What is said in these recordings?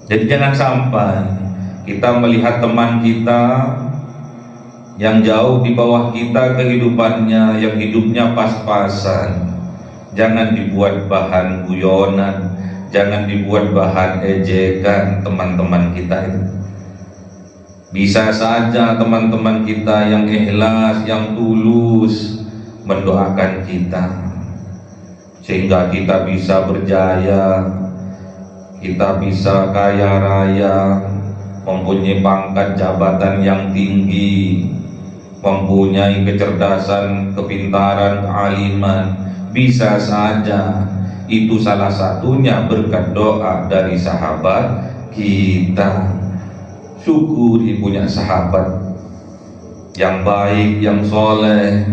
Jadi jangan sampai kita melihat teman kita yang jauh di bawah kita kehidupannya, yang hidupnya pas-pasan, jangan dibuat bahan guyonan, jangan dibuat bahan ejekan teman-teman kita itu. Bisa saja teman-teman kita yang ikhlas, yang tulus mendoakan kita sehingga kita bisa berjaya, kita bisa kaya raya, mempunyai pangkat jabatan yang tinggi, mempunyai kecerdasan, kepintaran, kealiman. Bisa saja itu salah satunya berkat doa dari sahabat kita. Syukuri punya sahabat yang baik, yang soleh.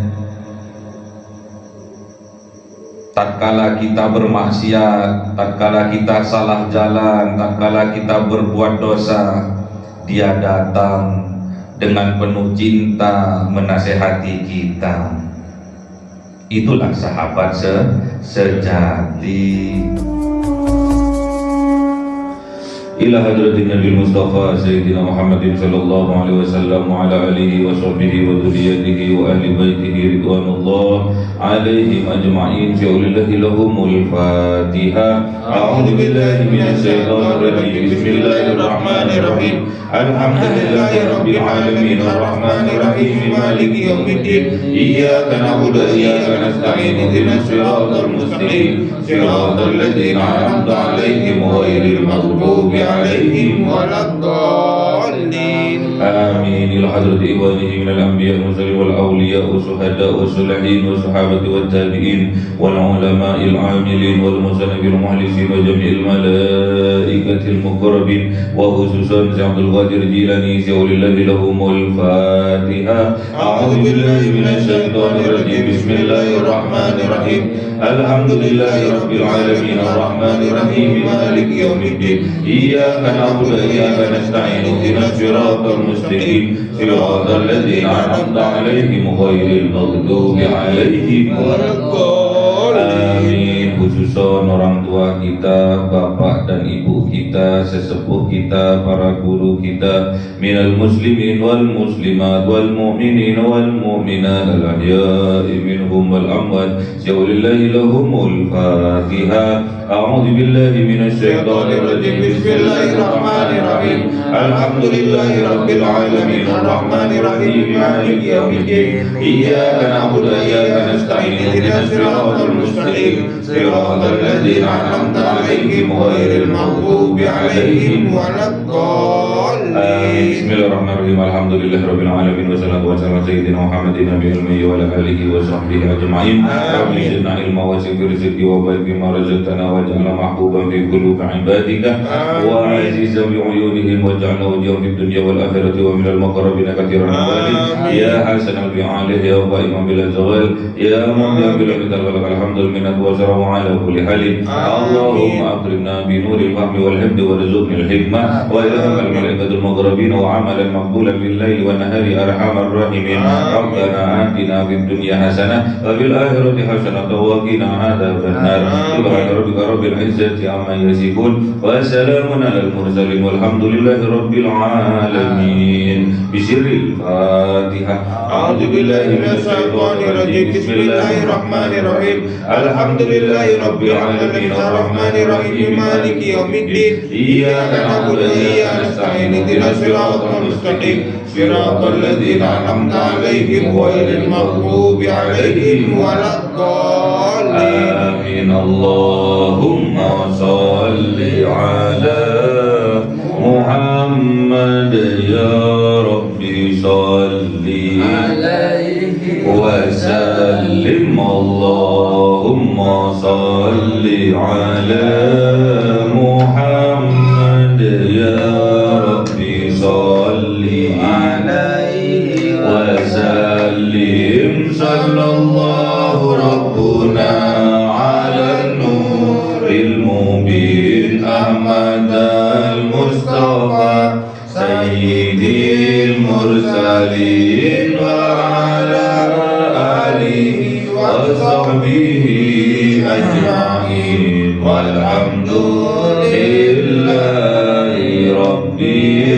Tatkala kita bermaksiat, tatkala kita salah jalan, tatkala kita berbuat dosa, dia datang dengan penuh cinta menasehati kita. Itulah sahabat sejati. Ila hadratin Nabi Mustafa Sayyidina Muhammadin sallallahu alaihi wasallam wa ala alihi wa sahbihi wa dhurriyyatihi wa ahli baitihi ridwanullah alaihim ajma'in. Ja'ulillahi lahumul Fatiha. A'udzu billahi minasy syaithanir rajim. Bismillahirrahmanirrahim. Alhamdulillahi rabbil alamin arrahmanir rahim maliki yaumiddin. Iyyaka na'budu wa iyyaka nasta'in. Ihdinas siratal mustaqim. Siratal ladzina an'amta 'alaihim ghairil maghdubi 'alaihim waladdallin. Amin. Ila hadrati ikhwanihi minal anbiya wal mursalin wal awliya wa syuhada wa shalihin wa sahabati wat tabi'in wal ulama'il 'amilin wal musannibil muhlisin wa jami'il malaikatil muqarrabin wa khususan Abdul Qadir Jilani Syaulillahi lahumul Fatiha. A'udzu billahi minasy syaithanir rajim. Bismillahirrahmanirrahim. Alhamdulillahi rabbil alamin arrahmanir rahim maliki yaumiddin. Iyyaka na'budu wa iyyaka nasta'in. Ihdinas siratal mustaqim. Siratal ladzina an'amta 'alaihim ghairil maghdubi 'alaihim waladdallin. Khususon orang tua kita, bapak dan ibu kita, sesepuh kita, para guru kita, minal muslimin wal muslimat wal mu'minin wal mu'minat al ahya'i minhum wal amwat. Syaulillahi lahumul Fatiha. A'udzu billahi minasy syaithanir rajim. Bismillahirrahmanirrahim. Alhamdulillahi rabbil alamin arrahmanir rahim maliki yaumiddin. Iyyaka na'budu wa iyyaka nasta'in. Ihdinas siratal mustaqim. Siratal ladzina an'amta 'alaihim ghairil maghdubi 'alaihim waladdallin. Bismillahirrahmanirrahim. Alhamdulillahi rabbil alamin wassalatu wassalamu ala sayyidina Muhammadin nabiyil ummi wa ala alihi wa sahbihi ajma'in. Rabbi zidna ilma wa zid rizqi wa barik bima razaqtana waj'alna mahbuban fi qulubi 'ibadika wa 'azizan bi 'uyunihim waj'alna wajhan fid dunya wal akhirati wa minal muqarrabin katsiran amin. Ya hasanal bi'alih ya qa'iman bil zawal ya mu'min bil bidal alhamdulillah wa salamu ala kulli halin. Allahumma akrimna bi nuril fahmi wal hifdhi warzuqna al hikmah wa ilhamil malaikatil muqarrabin wa amalan maqbulan bil laili wan nahari arhamar rahimin. Rabbana atina fid dunya hasanah wa fil akhirati hasanah wa qina adzaban nar. Subhana rabbika rabbil izzati amma yasifun wa salamun alal mursalin walhamdulillahi rabbil alamin. Bisiril Fatiha. A'udzu billahi minasy syaithanir rajim. Bismillahirrahmanirrahim. Alhamdulillahi rabbil alamin arrahmanir rahim maliki yaumiddin. Iyyaka na'budu wa iyyaka nasta'in. Ihdinas siratal mustaqim. Siratal ladzina an'amta 'alaihim ghairil maghdubi 'alaihim waladdallin. Amin. Allahumma shalli 'ala Muhammad ya Rabbi shalli 'alaihi wa sallim. Allahumma shalli 'ala Muhammad ya Rabbi shalli 'alaihi wa sallim. Sallallahu rabbuna 'ala nuril mubin Ahmad al-Mustafa Sayyidil mursalin wa ala alihi wa sahbihi ajma'in.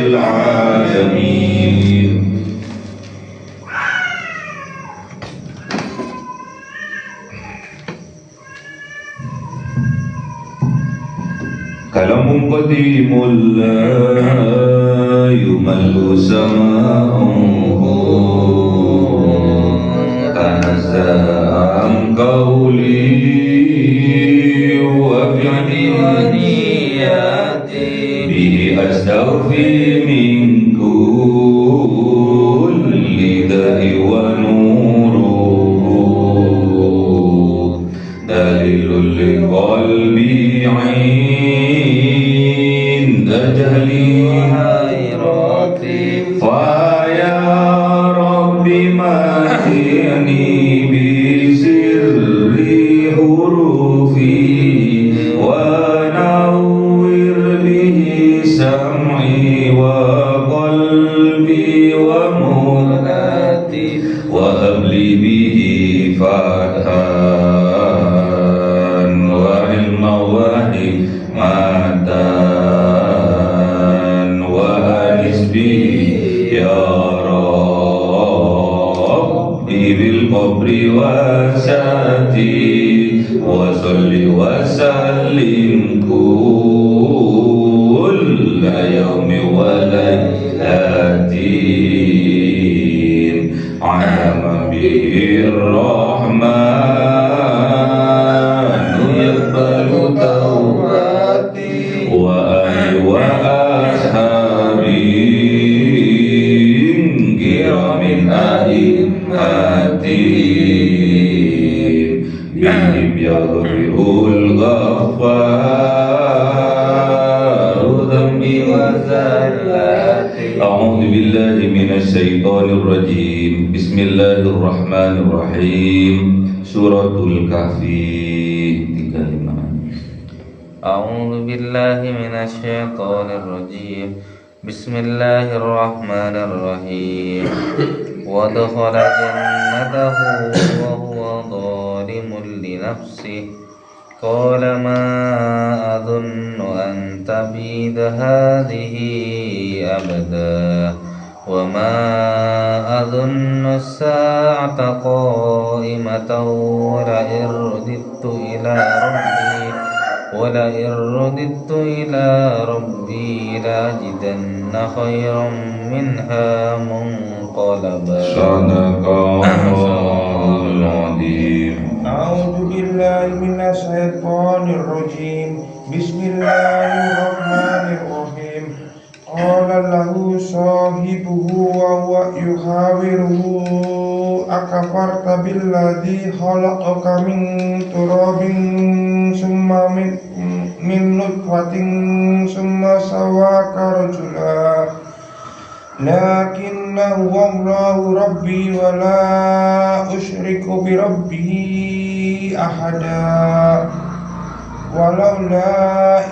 العالمين. كلام قديم لا يمل سماؤه تنزه عن قولي وفعلي ونياتي به أستوفي من كل داء ونوره دليل لقلبي عند جهلي وحيرتي فيا رب متعني بسر حروفي ونور به سمعي وقلبي ومناتي وهب لي به فتحا وعلما وحكمة وأنس به يا ربي بالقبر وساتي وصل وسلم كل يوم وليلة على من به الرحمن يقبل توبتي وأهلي وأصحابي كرام أئمتي بهم يغفر الغفار ذنبي وزلاتي. أعوذ بالله من الشيطان الرجيم. بسم الله الرحمن الرحيم. Suratul Kahfi 35. أعوذ بالله من الشيطان الرجيم. بسم الله الرحمن الرحيم. ودخل جنته وهو ظالم لنفسه قال ما أظن أن تبيد هذه أبدا وما أظن الساعة قائمة ولئن رددت إلى ربي لأجدن خيرا منها منقلبا. صدق الله العظيم. أعوذ بالله من الشيطان الرجيم. بسم الله الرحمن الرحيم. قال له صاحبه وهو يحاوره أكفرت بالذي خلقك من تراب ثم من نطفة ثم سواك رجلا لكن هو الله ربي ولا أشرك بربي أحدا ولولا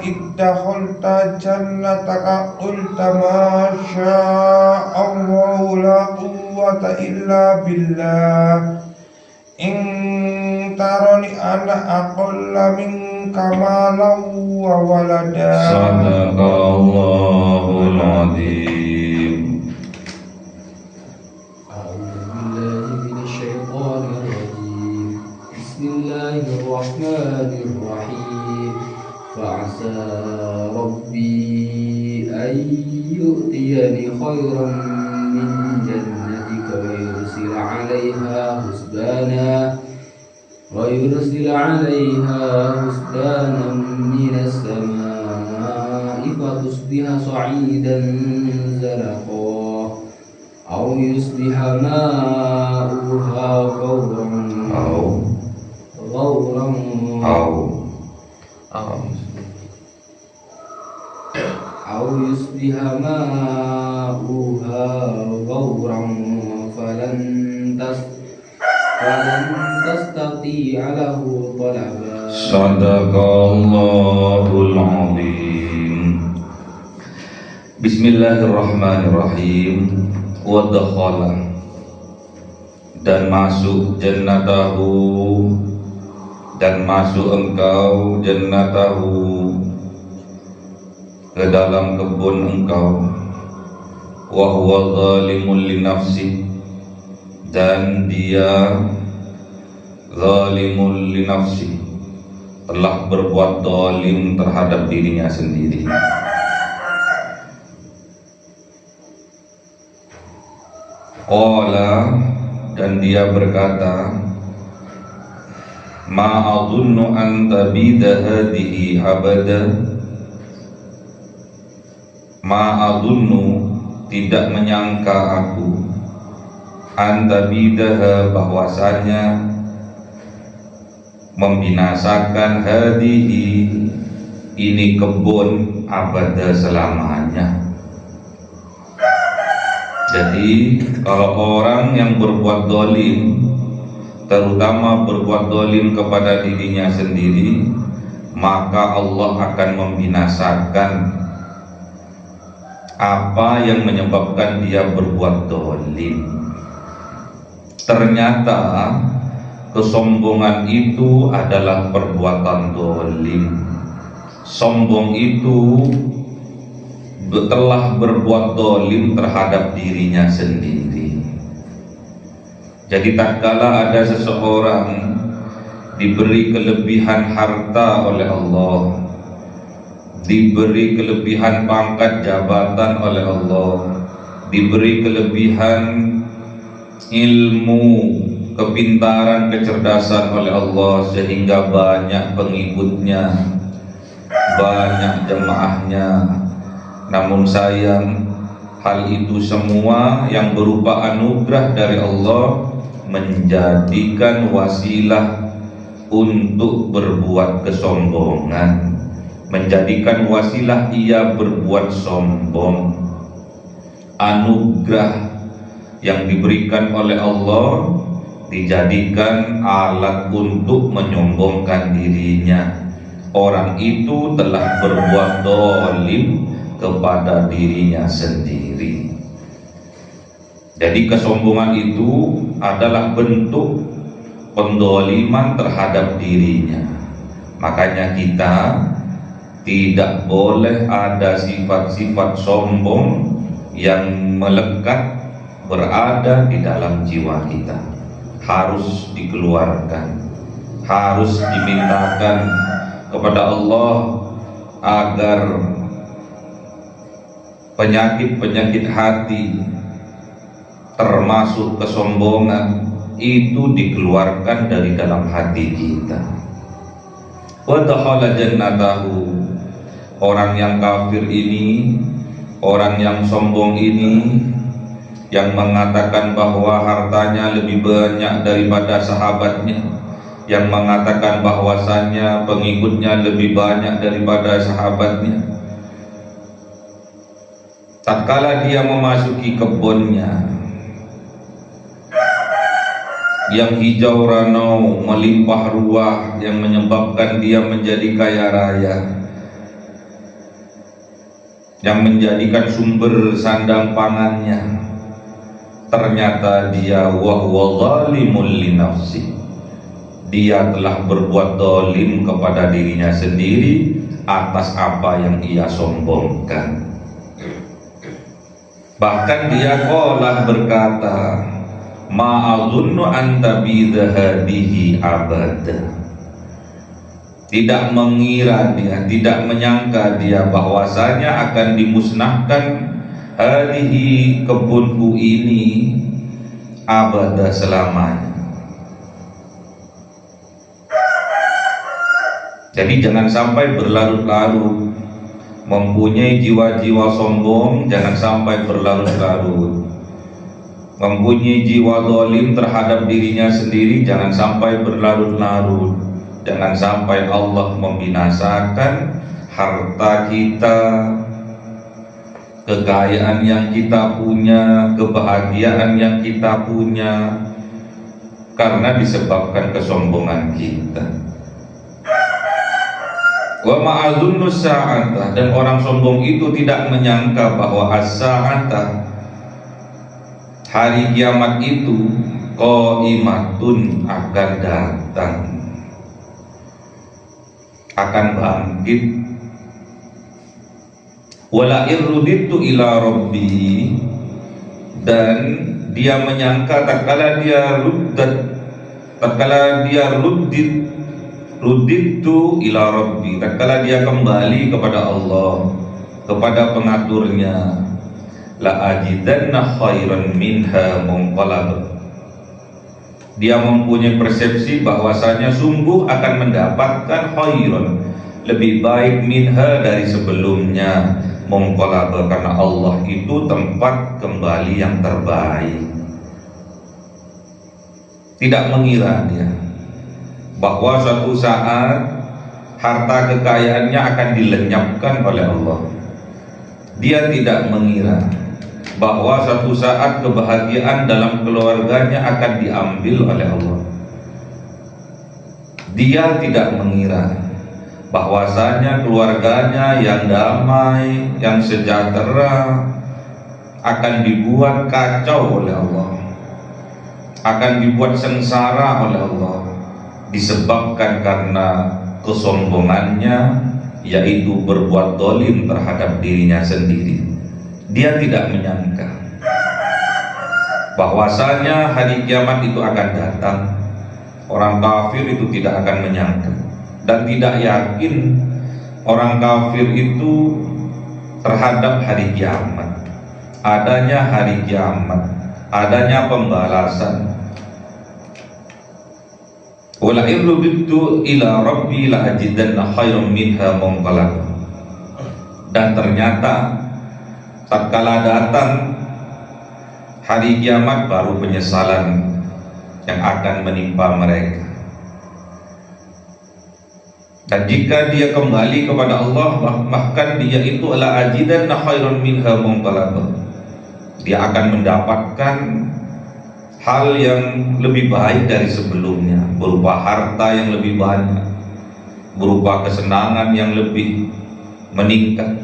إذ دخلت جنتك قلت ما شاء الله لا قوة إلا بالله إن ترني أنا أقل منك مالا وولدا. صدق الله العظيم. أعوذ بالله من الشيطان الرجيم. بسم الله الرحمن الرحيم. فعسى ربي أن يؤتيني خيرا من جنتك ويرسل عليها حسبانا من السماء فتصبح صعيدا زلقا أو يصبح ماؤها غورا أو يصبح ماؤها غورا فلن تستطيع له طلبا. صدق Allahul Azim. Bismillahirrahmanirrahim. Wa dakhala, dan masuk jannatahu, dan masuk engkau jannatahu, ke dalam kebun engkau, wa huwa zalimun li nafsi, dan dia zalimun li nafsi, telah berbuat zalim terhadap dirinya sendiri. Qala, dan dia berkata, ma adunnu an tabida hadhihi abada, ma adunnu, tidak menyangka aku, an tabidaha, bahwasanya membinasakan hadhihi, ini kebun, abada, selamanya. Jadi kalau orang yang berbuat zalim, terutama berbuat zalim kepada dirinya sendiri, maka Allah akan membinasakan apa yang menyebabkan dia berbuat zalim. Ternyata kesombongan itu adalah perbuatan zalim. Sombong itu telah berbuat zalim terhadap dirinya sendiri. Jadi tatkala ada seseorang diberi kelebihan harta oleh Allah, diberi kelebihan pangkat jabatan oleh Allah, diberi kelebihan ilmu, kepintaran, kecerdasan oleh Allah, sehingga banyak pengikutnya, banyak jemaahnya. Namun sayang, hal itu semua yang berupa anugerah dari Allah menjadikan wasilah untuk berbuat kesombongan, menjadikan wasilah ia berbuat sombong. Anugerah yang diberikan oleh Allah dijadikan alat untuk menyombongkan dirinya. Orang itu telah berbuat zalim kepada dirinya sendiri. Jadi kesombongan itu adalah bentuk pendzaliman terhadap dirinya. Makanya kita tidak boleh ada sifat-sifat sombong yang melekat berada di dalam jiwa kita. Harus dikeluarkan, harus dimintakan kepada Allah agar penyakit-penyakit hati termasuk kesombongan itu dikeluarkan dari dalam hati kita. Wa dakhala jannatahu, orang yang kafir ini, orang yang sombong ini, yang mengatakan bahwa hartanya lebih banyak daripada sahabatnya, yang mengatakan bahwasannya pengikutnya lebih banyak daripada sahabatnya, tatkala dia memasuki kebunnya yang hijau ranau, melimpah ruah, yang menyebabkan dia menjadi kaya raya, yang menjadikan sumber sandang pangannya, ternyata dia wa huwa zalimul li nafsi, dia telah berbuat zalim kepada dirinya sendiri atas apa yang ia sombongkan. Bahkan dia qala, berkata, ma'adunnu an tabidha hadhihi abada, tidak mengira dia, tidak menyangka dia bahwasanya akan dimusnahkan hadhihi, kebunku ini, abada, selamanya. Jadi jangan sampai berlarut-larut mempunyai jiwa-jiwa sombong, jangan sampai berlarut-larut mempunyai jiwa zalim terhadap dirinya sendiri, jangan sampai berlarut-larut. Jangan sampai Allah membinasakan harta kita, kekayaan yang kita punya, kebahagiaan yang kita punya, karena disebabkan kesombongan kita. Wa ma'adunnu sa'ata, dan orang sombong itu tidak menyangka bahwa as-sa'ata, hari kiamat itu, qaimatun, akan datang, akan bangkit. Wala irruditu ila rabbi, dan dia menyangka tatkala dia ruditu ila rabbi, tatkala dia kembali kepada Allah, kepada pengaturnya, la ajidanna khairan minha munqalab. Dia mempunyai persepsi bahwasanya sungguh akan mendapatkan khairan, lebih baik minha dari sebelumnya, munqalab, karena Allah itu tempat kembali yang terbaik. Tidak mengira dia bahwa suatu saat harta kekayaannya akan dilenyapkan oleh Allah. Dia tidak mengira bahwa suatu saat kebahagiaan dalam keluarganya akan diambil oleh Allah. Dia tidak mengira bahwasanya keluarganya yang damai, yang sejahtera akan dibuat kacau oleh Allah, akan dibuat sengsara oleh Allah, disebabkan karena kesombongannya, yaitu berbuat dolim terhadap dirinya sendiri. Dia tidak menyangka bahwasanya hari kiamat itu akan datang. Orang kafir itu tidak akan menyangka dan tidak yakin orang kafir itu terhadap hari kiamat, adanya hari kiamat, adanya pembalasan. Wala irruditu ila rabbi la ajidanna khairan minha munqalab. Dan ternyata tatkala datang hari kiamat, baru penyesalan yang akan menimpa mereka. Dan jika dia kembali kepada Allah, bahkan dia itu la ajidanna khairan minha munqalab, dia akan mendapatkan hal yang lebih baik dari sebelumnya, berupa harta yang lebih banyak, berupa kesenangan yang lebih meningkat,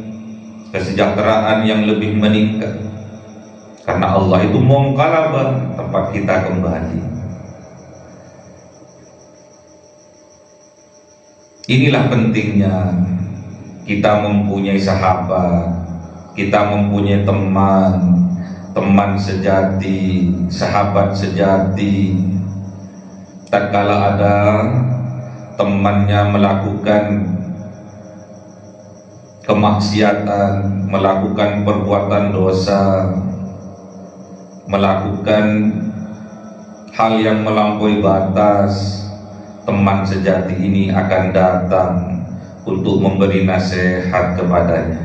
kesejahteraan yang lebih meningkat, karena Allah itu munqalab, tempat kita kembali. Inilah pentingnya kita mempunyai sahabat, kita mempunyai teman sejati, sahabat sejati. Tatkala ada temannya melakukan kemaksiatan, melakukan perbuatan dosa, melakukan hal yang melampaui batas, teman sejati ini akan datang untuk memberi nasihat kepadanya.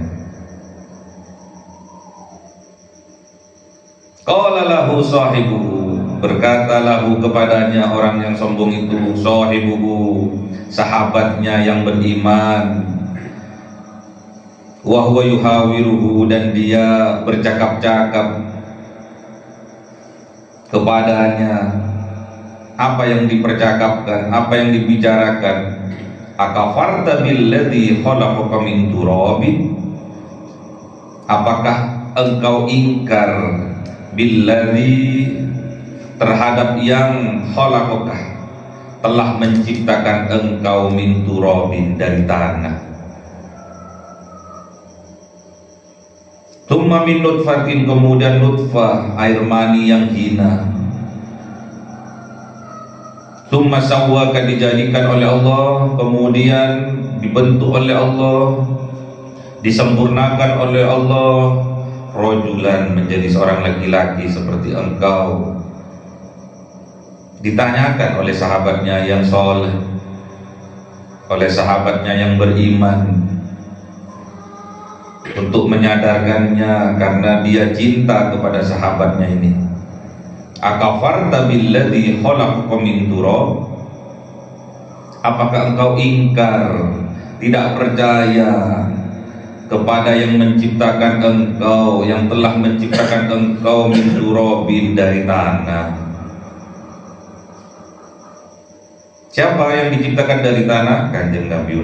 Qala lahu sahibuhu, berkata lahu kepadanya orang yang sombong itu, sahibuhu, sahabatnya yang beriman, wa huwa yuhawiruhu, dan dia bercakap-cakap kepadanya. Apa yang dipercakapkan, apa yang dibicarakan? Akafarta billadzi khalaqaka min turabin, apakah engkau ingkar billadzi, terhadap yang khalaqaka, telah menciptakan engkau min turabin, dari tanah. Tsumma min nutfatin, kemudian nutfah, air mani yang hina. Tsumma sawwaka, dijadikan oleh Allah, kemudian dibentuk oleh Allah, disempurnakan oleh Allah, rojulan, menjadi seorang laki-laki seperti engkau. Ditanyakan oleh sahabatnya yang soleh, oleh sahabatnya yang beriman, untuk menyadarkannya karena dia cinta kepada sahabatnya ini. Akafarta billadzi khalaqaka min turab, apakah engkau ingkar, tidak percaya kepada yang menciptakan engkau, yang telah menciptakan engkau min turabin, dari tanah? Siapa yang diciptakan dari tanah? Kanjeng Nabi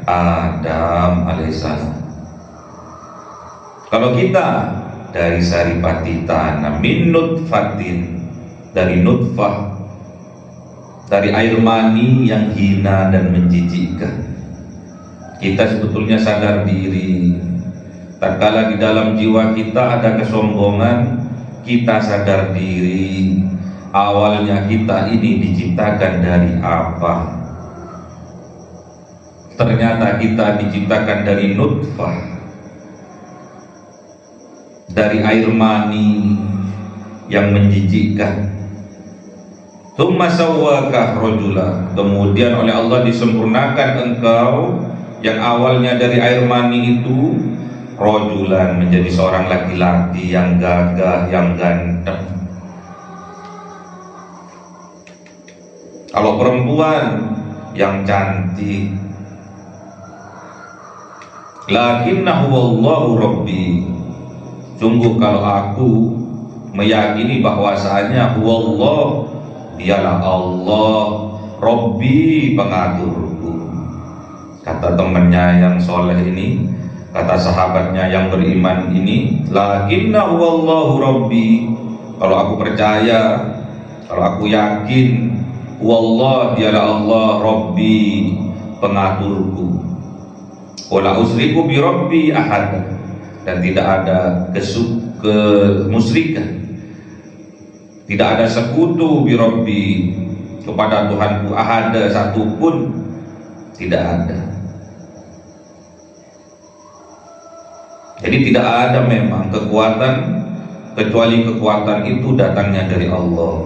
Adam alaihissalam. Kalau kita dari saripati tanah, min nutfatin, dari nutfah, dari air mani yang hina dan menjijikkan. Kita sebetulnya sadar diri, tatkala di dalam jiwa kita ada kesombongan, kita sadar diri awalnya kita ini diciptakan dari apa. Ternyata kita diciptakan dari nutfah, dari air mani yang menjijikkan. Tsumma sawwaka rajula, kemudian oleh Allah disempurnakan engkau yang awalnya dari air mani itu rajulan, menjadi seorang laki-laki yang gagah, yang ganteng. Kalau perempuan yang cantik. Lakinnahu wallahu rabbi, sungguh kalau aku meyakini bahwasanya huwallah, dialah Allah, Rabbi, pengaturku. Kata temannya yang soleh ini, kata sahabatnya yang beriman ini, lakinnahu wallahu Rabbi, kalau aku percaya, kalau aku yakin, huwallah, dialah Allah, Rabbi, pengaturku. Wala usriku bi Rabbi ahad, dan tidak ada kemusyrikan, tidak ada sekutu bi Rabbi, kepada Tuhanku ahad, satu pun tidak ada. Jadi tidak ada memang kekuatan kecuali kekuatan itu datangnya dari Allah.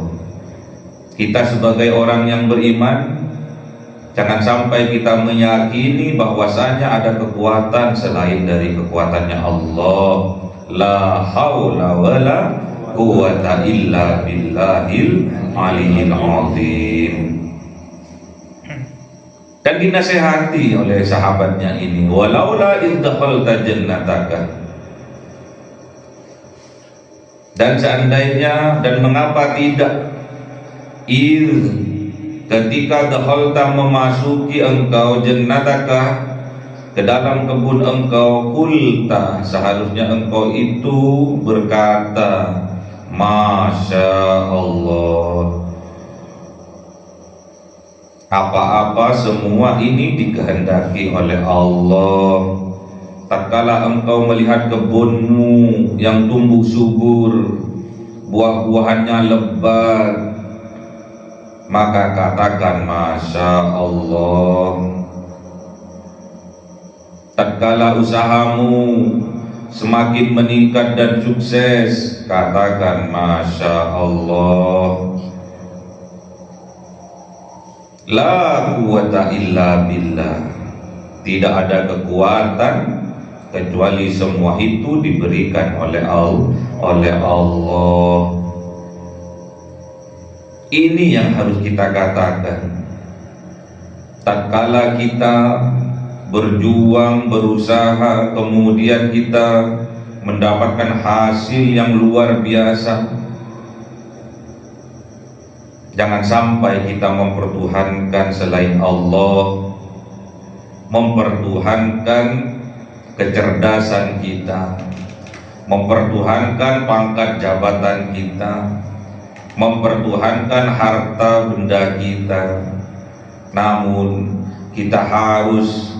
Kita sebagai orang yang beriman, jangan sampai kita meyakini bahwasanya ada kekuatan selain dari kekuatannya Allah. La haula wala quwata illa billahil aliyyil azim. Dan dinasehati oleh sahabatnya ini, walaula id dakhalta jannataka, dan seandainya, dan mengapa tidak, ketika dakhalta, memasuki engkau, jannataka, ke dalam kebun engkau, kulta, seharusnya engkau itu berkata, Masya Allah, apa-apa semua ini dikehendaki oleh Allah. Tatkala engkau melihat kebunmu yang tumbuh subur, buah-buahannya lebat, maka katakan Masya Allah. Tatkala usahamu semakin meningkat dan sukses, katakan Masya Allah. La quwata illa billah, tidak ada kekuatan kecuali semua itu diberikan oleh Allah. Ini yang harus kita katakan. Tatkala kita berjuang, berusaha, kemudian kita mendapatkan hasil yang luar biasa, jangan sampai kita mempertuhankan selain Allah, mempertuhankan kecerdasan kita, mempertuhankan pangkat jabatan kita, mempertuhankan harta benda kita. Namun kita harus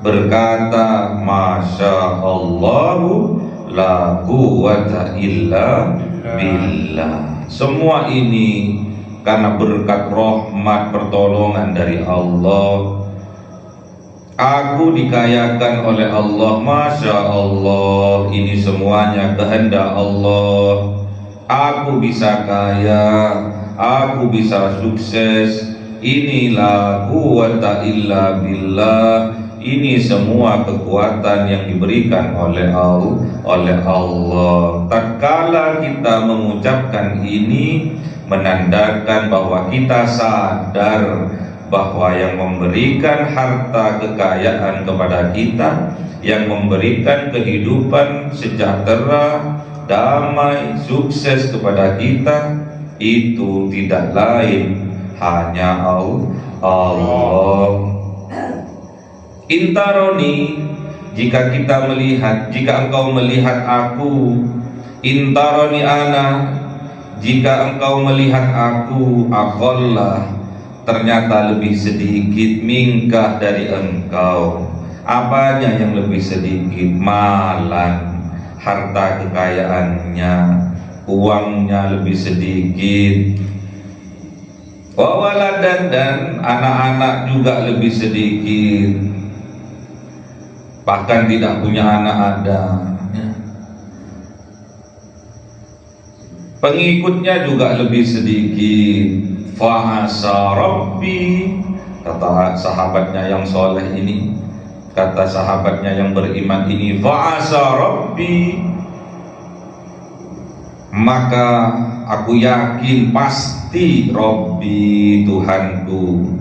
berkata Masya Allahu la quwata illa billah. Semua ini karena berkat rahmat pertolongan dari Allah. Aku dikayakan oleh Allah, Masya Allah, ini semuanya kehendak Allah. Aku bisa kaya, aku bisa sukses, inilah quwata illa billah. Ini semua kekuatan yang diberikan oleh Allah. Tatkala kita mengucapkan ini, menandakan bahwa kita sadar bahwa yang memberikan harta kekayaan kepada kita, yang memberikan kehidupan sejahtera, damai, sukses kepada kita, itu tidak lain hanya Allah. Intaroni, jika kita melihat, jika engkau melihat aku, intaroni ana, jika engkau melihat aku, aqallah, ternyata lebih sedikit, mingkah dari engkau. Apanya yang lebih sedikit? Malan, harta kekayaannya, uangnya lebih sedikit. Wawaladan, dan anak-anak juga lebih sedikit, bahkan tidak punya anak ada. Pengikutnya juga lebih sedikit. Fa'asa Rabbi, kata sahabatnya yang soleh ini, kata sahabatnya yang beriman ini, fa'asa Rabbi, maka aku yakin pasti Rabbi Tuhanku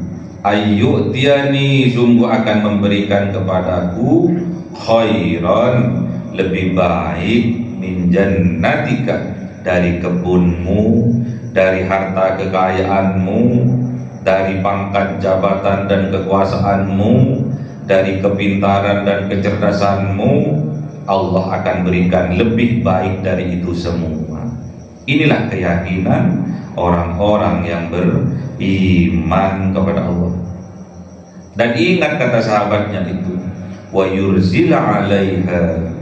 ayyu'tiani, sungguh akan memberikan kepadaku khairan, lebih baik, min jannatika, dari kebunmu, dari harta kekayaanmu, dari pangkat jabatan dan kekuasaanmu, dari kepintaran dan kecerdasanmu. Allah akan berikan lebih baik dari itu semua. Inilah keyakinan orang-orang yang beriman kepada Allah. Dan ingat kata sahabatnya itu, wa yurzila 'alaiha,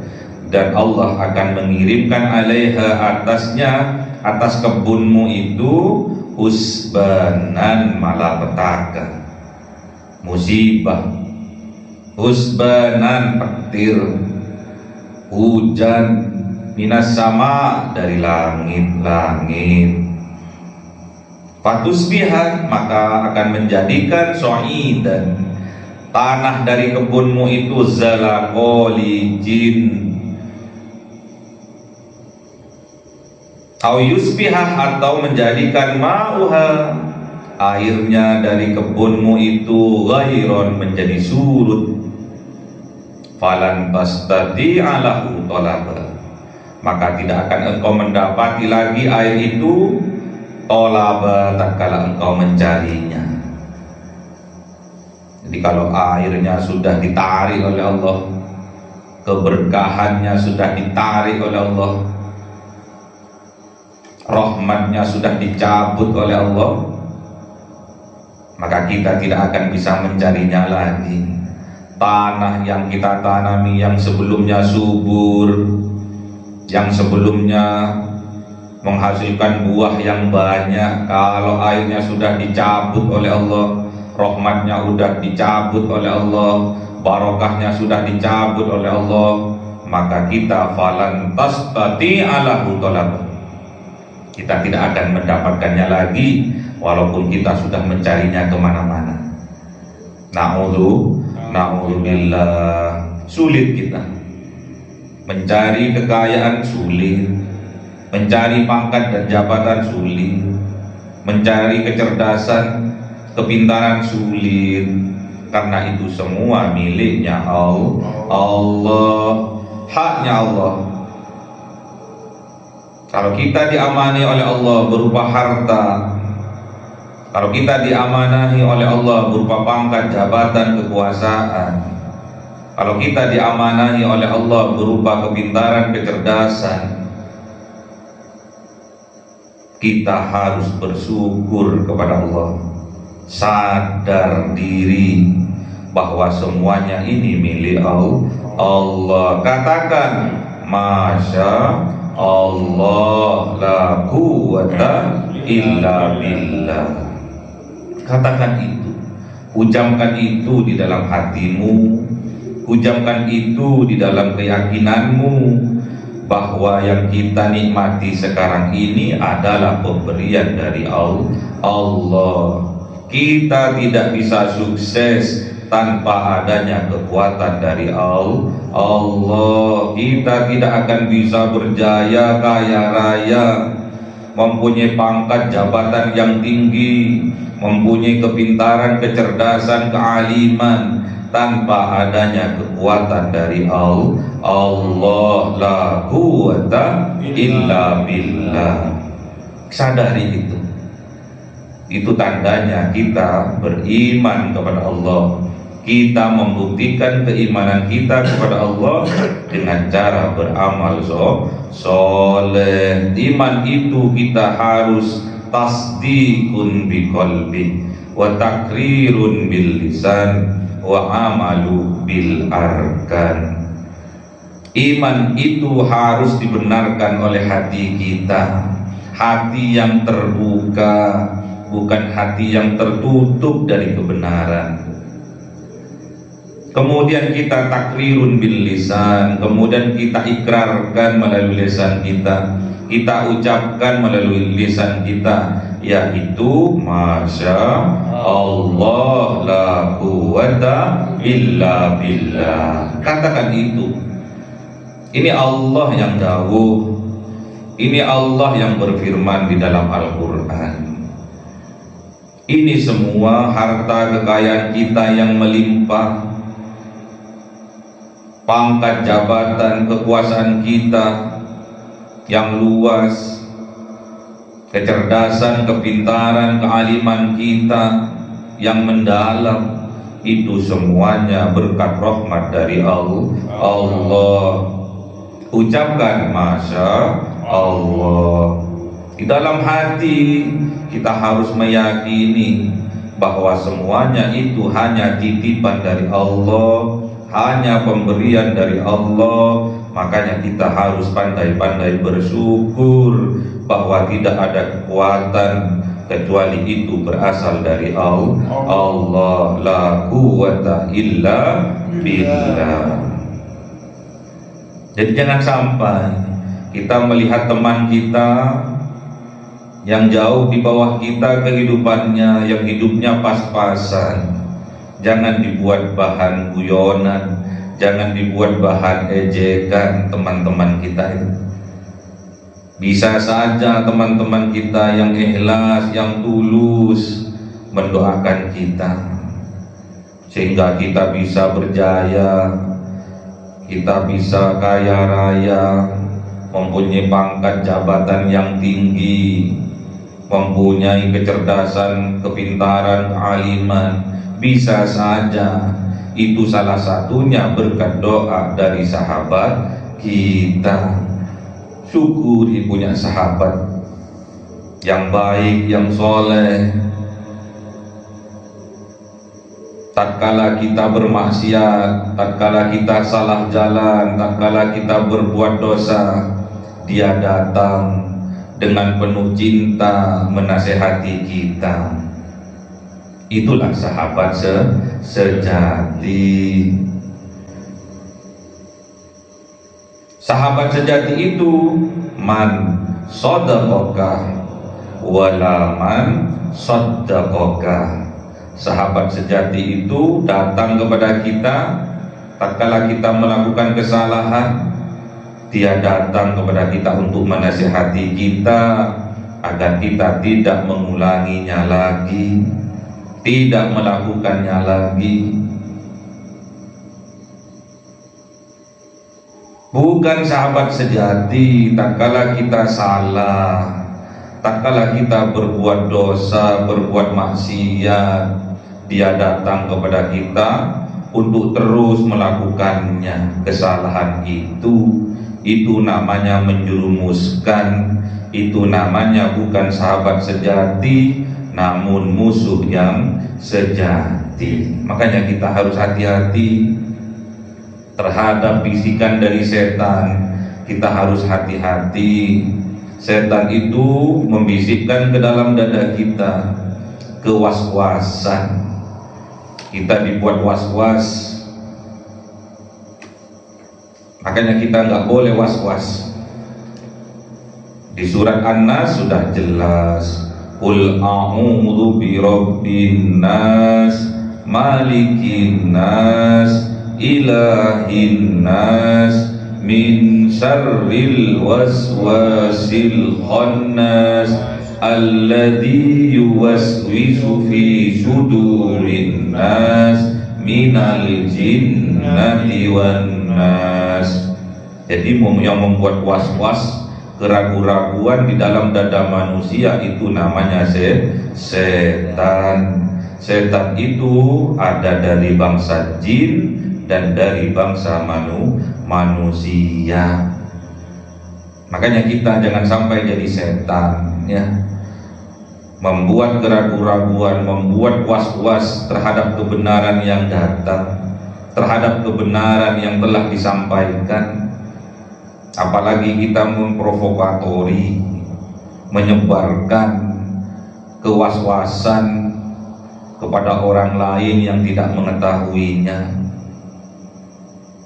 dan Allah akan mengirimkan 'alaiha, atasnya, atas kebunmu itu, husbanan, malapetaka, musibah. Husbanan, petir, hujan, minas sama, dari langit-langit. Fatusbihat, maka akan menjadikan so'idan, tanah dari kebunmu itu, zalakolijin, au yusbihah, atau menjadikan ma'uha, airnya dari kebunmu itu, ghairon, menjadi surut. Falan tastati'a lahu talaba, maka tidak akan engkau mendapati lagi air itu, talaba, tatkala engkau mencarinya. Jadi kalau airnya sudah ditarik oleh Allah, keberkahannya sudah ditarik oleh Allah, rahmatnya sudah dicabut oleh Allah, maka kita tidak akan bisa mencarinya lagi. Tanah yang kita tanami, yang sebelumnya subur, yang sebelumnya menghasilkan buah yang banyak, kalau airnya sudah dicabut oleh Allah, rahmatnya sudah dicabut oleh Allah, barokahnya sudah dicabut oleh Allah, maka kita falan tastati'a lahu talab, kita tidak akan mendapatkannya lagi walaupun kita sudah mencarinya kemana-mana. Na'udzubillah, sulit kita mencari kekayaan, sulit mencari pangkat dan jabatan, sulit mencari kecerdasan, kepintaran, sulit, karena itu semua miliknya Allah, haknya Allah. Kalau kita diamani oleh Allah berupa harta, kalau kita diamanahi oleh Allah berupa pangkat, jabatan, kekuasaan, kalau kita diamanahi oleh Allah berupa kepintaran, kecerdasan, kita harus bersyukur kepada Allah, sadar diri bahwa semuanya ini milik Allah. Katakan, Masya Allah, la quwwata illa billah. Katakan itu, ucapkan itu di dalam hatimu, ucapkan itu di dalam keyakinanmu bahwa yang kita nikmati sekarang ini adalah pemberian dari Allah. Kita tidak bisa sukses tanpa adanya kekuatan dari Allah. Kita tidak akan bisa berjaya, kaya raya, mempunyai pangkat jabatan yang tinggi, mempunyai kepintaran, kecerdasan, kealiman tanpa adanya kekuatan dari Allah. La quwwata illa billah. Sadari itu. Itu tandanya kita beriman kepada Allah. Kita membuktikan keimanan kita kepada Allah dengan cara beramal soleh. Iman itu kita harus tasdiqun biqalbi wa takrirun bil lisan wa amalu bil arkan. Iman itu harus dibenarkan oleh hati kita, hati yang terbuka, bukan hati yang tertutup dari kebenaran. Kemudian kita takrirun bil lisan, kemudian kita ikrarkan melalui lisan kita, kita ucapkan melalui lisan kita, yaitu Masya Allah la quwata illa billah. Katakan itu. Ini Allah yang dawuh, ini Allah yang berfirman di dalam Al-Quran. Ini semua harta kekayaan kita yang melimpah, pangkat jabatan kekuasaan kita yang luas, kecerdasan, kepintaran, kealiman kita yang mendalam, itu semuanya berkat rahmat dari Allah. Ucapkan Masya Allah. Di dalam hati kita harus meyakini bahwa semuanya itu hanya titipan dari Allah, hanya pemberian dari Allah. Makanya kita harus pandai-pandai bersyukur bahwa tidak ada kekuatan kecuali itu berasal dari Allah. La quwwata illa billah. Jadi jangan sampai kita melihat teman kita yang jauh di bawah kita kehidupannya, yang hidupnya pas-pasan, jangan dibuat bahan guyonan, jangan dibuat bahan ejekan teman-teman kita itu. Bisa saja teman-teman kita yang ikhlas, yang tulus mendoakan kita sehingga kita bisa berjaya, kita bisa kaya raya, mempunyai pangkat jabatan yang tinggi, mempunyai kecerdasan, kepintaran, kealiman. Bisa saja itu salah satunya berkat doa dari sahabat kita. Syukuri punya sahabat yang baik, yang soleh. Tatkala kita bermaksiat, tatkala kita salah jalan, tatkala kita berbuat dosa, dia datang dengan penuh cinta menasehati kita. Itulah sahabat sejati. Sahabat sejati itu man sadaqaka wala man saddaqaka. Sahabat sejati itu datang kepada kita tatkala kita melakukan kesalahan. Dia datang kepada kita untuk menasihati kita agar kita tidak mengulanginya lagi, tidak melakukannya lagi. Bukan sahabat sejati tatkala kita salah, tatkala kita berbuat dosa, berbuat maksiat, dia datang kepada kita untuk terus melakukannya. Kesalahan itu namanya menjerumuskan, itu namanya bukan sahabat sejati, namun musuh yang sejati. Makanya kita harus hati-hati terhadap bisikan dari setan. Kita harus hati-hati. Setan itu membisikkan ke dalam dada kita kewaswasan. Kita dibuat was-was. Makanya kita nggak boleh was-was. Di surat An-Nas sudah jelas, qul a'udzu birabbin nas, malikin nas, ilahin nas, min syarril waswasil khannas, alladzi yuwaswisu fi sudurin nas, minal jinnati wan nas. Jadi yang membuat was-was, keraguan-raguan di dalam dada manusia itu namanya setan. Setan itu ada dari bangsa jin dan dari bangsa manusia. Makanya kita jangan sampai jadi setan, ya. membuat keraguan-raguan, membuat was-was terhadap kebenaran yang datang, terhadap kebenaran yang telah disampaikan. Apalagi kita memprovokatori, menyebarkan kewaswasan kepada orang lain yang tidak mengetahuinya.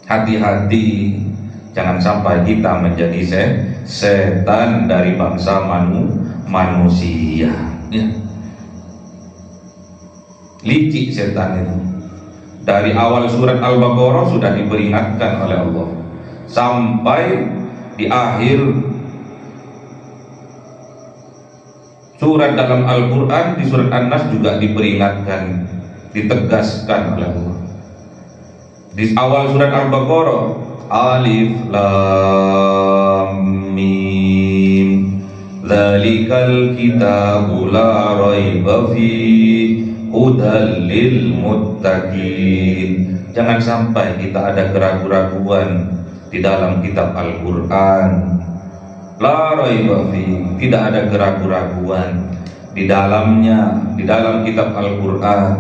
Hati-hati, jangan sampai kita menjadi setan dari bangsa manusia. Ya. Licik setan itu. Dari awal surat Al-Baqarah sudah diperingatkan oleh Allah, sampai di akhir surat dalam Al-Quran, di surat An-Nas juga diperingatkan, ditegaskan oleh Allah. Di awal surat Al-Baqarah, Alif Lam Mim, Dzalikal kitabu la raiba fihi hudal lil muttaqin. Jangan sampai kita ada keraguan-raguan di dalam kitab Al-Quran. La raiba fihi, tidak ada keraguan-raguan di dalamnya, di dalam kitab Al-Quran.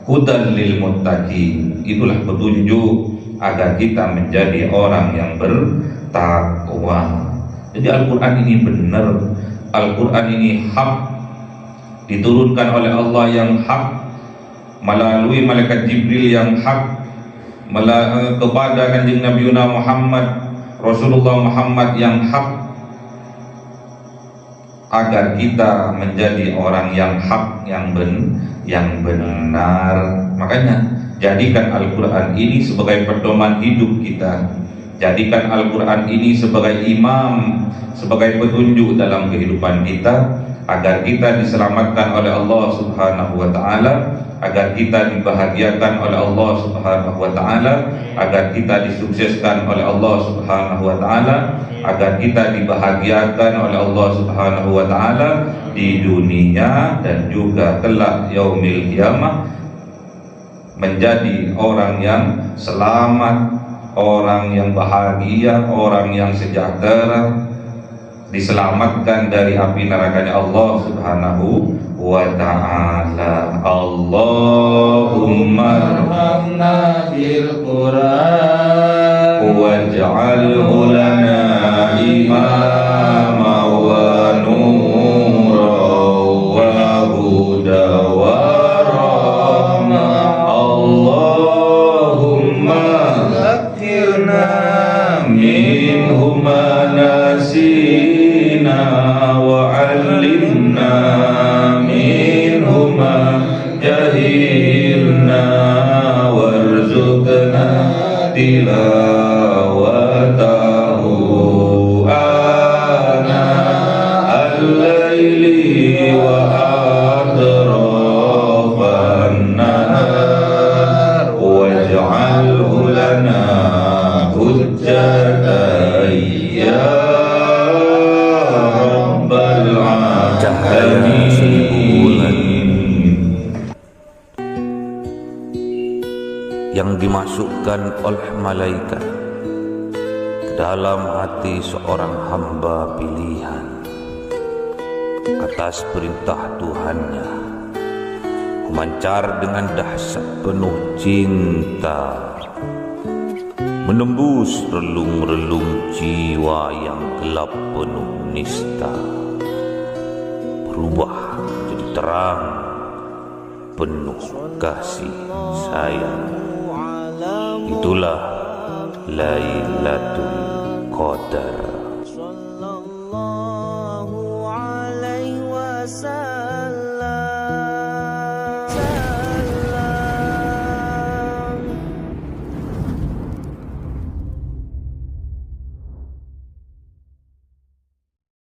Hudal lil muttaqin, itulah petunjuk agar kita menjadi orang yang bertakwa. Jadi Al-Quran ini benar, Al-Quran ini hak, diturunkan oleh Allah yang hak, melalui malaikat Jibril yang hak, kepada kanjeng Nabi Muhammad Rasulullah Muhammad yang hak, agar kita menjadi orang yang hak, yang benar. Makanya jadikan Al-Quran ini sebagai pedoman hidup kita, jadikan Al-Quran ini sebagai imam, sebagai petunjuk dalam kehidupan kita, agar kita diselamatkan oleh Allah Subhanahu wa Ta'ala, agar kita dibahagiakan oleh Allah Subhanahu wa Ta'ala, agar kita disukseskan oleh Allah Subhanahu wa Ta'ala, agar kita dibahagiakan oleh Allah Subhanahu wa Ta'ala di dunia dan juga kelak yaumil qiyamah, menjadi orang yang selamat, orang yang bahagia, orang yang sejahtera, diselamatkan dari api nerakanya Allah Subhanahu wa Ta'ala. Allahumma arhamna bil Qur'an waj'alhu lana imama wa nura wa huda wa rahmah. Allahumma zakkirna minhu ma nasina wa 'allimna minhu ma jahilna warzuqna tilawatahu ana al-laili wa atrafan nahar waj'alhu lana hujjatan ya rabbal alamin. Yang dimasukkan oleh malaikat ke dalam hati seorang hamba pilihan atas perintah Tuhannya, memancar dengan dahsyat penuh cinta, menembus relung-relung jiwa yang gelap penuh nista, berubah menjadi terang penuh kasih sayang. Itulah Lailatul Qadar. Sallallahu alaihi wasallam.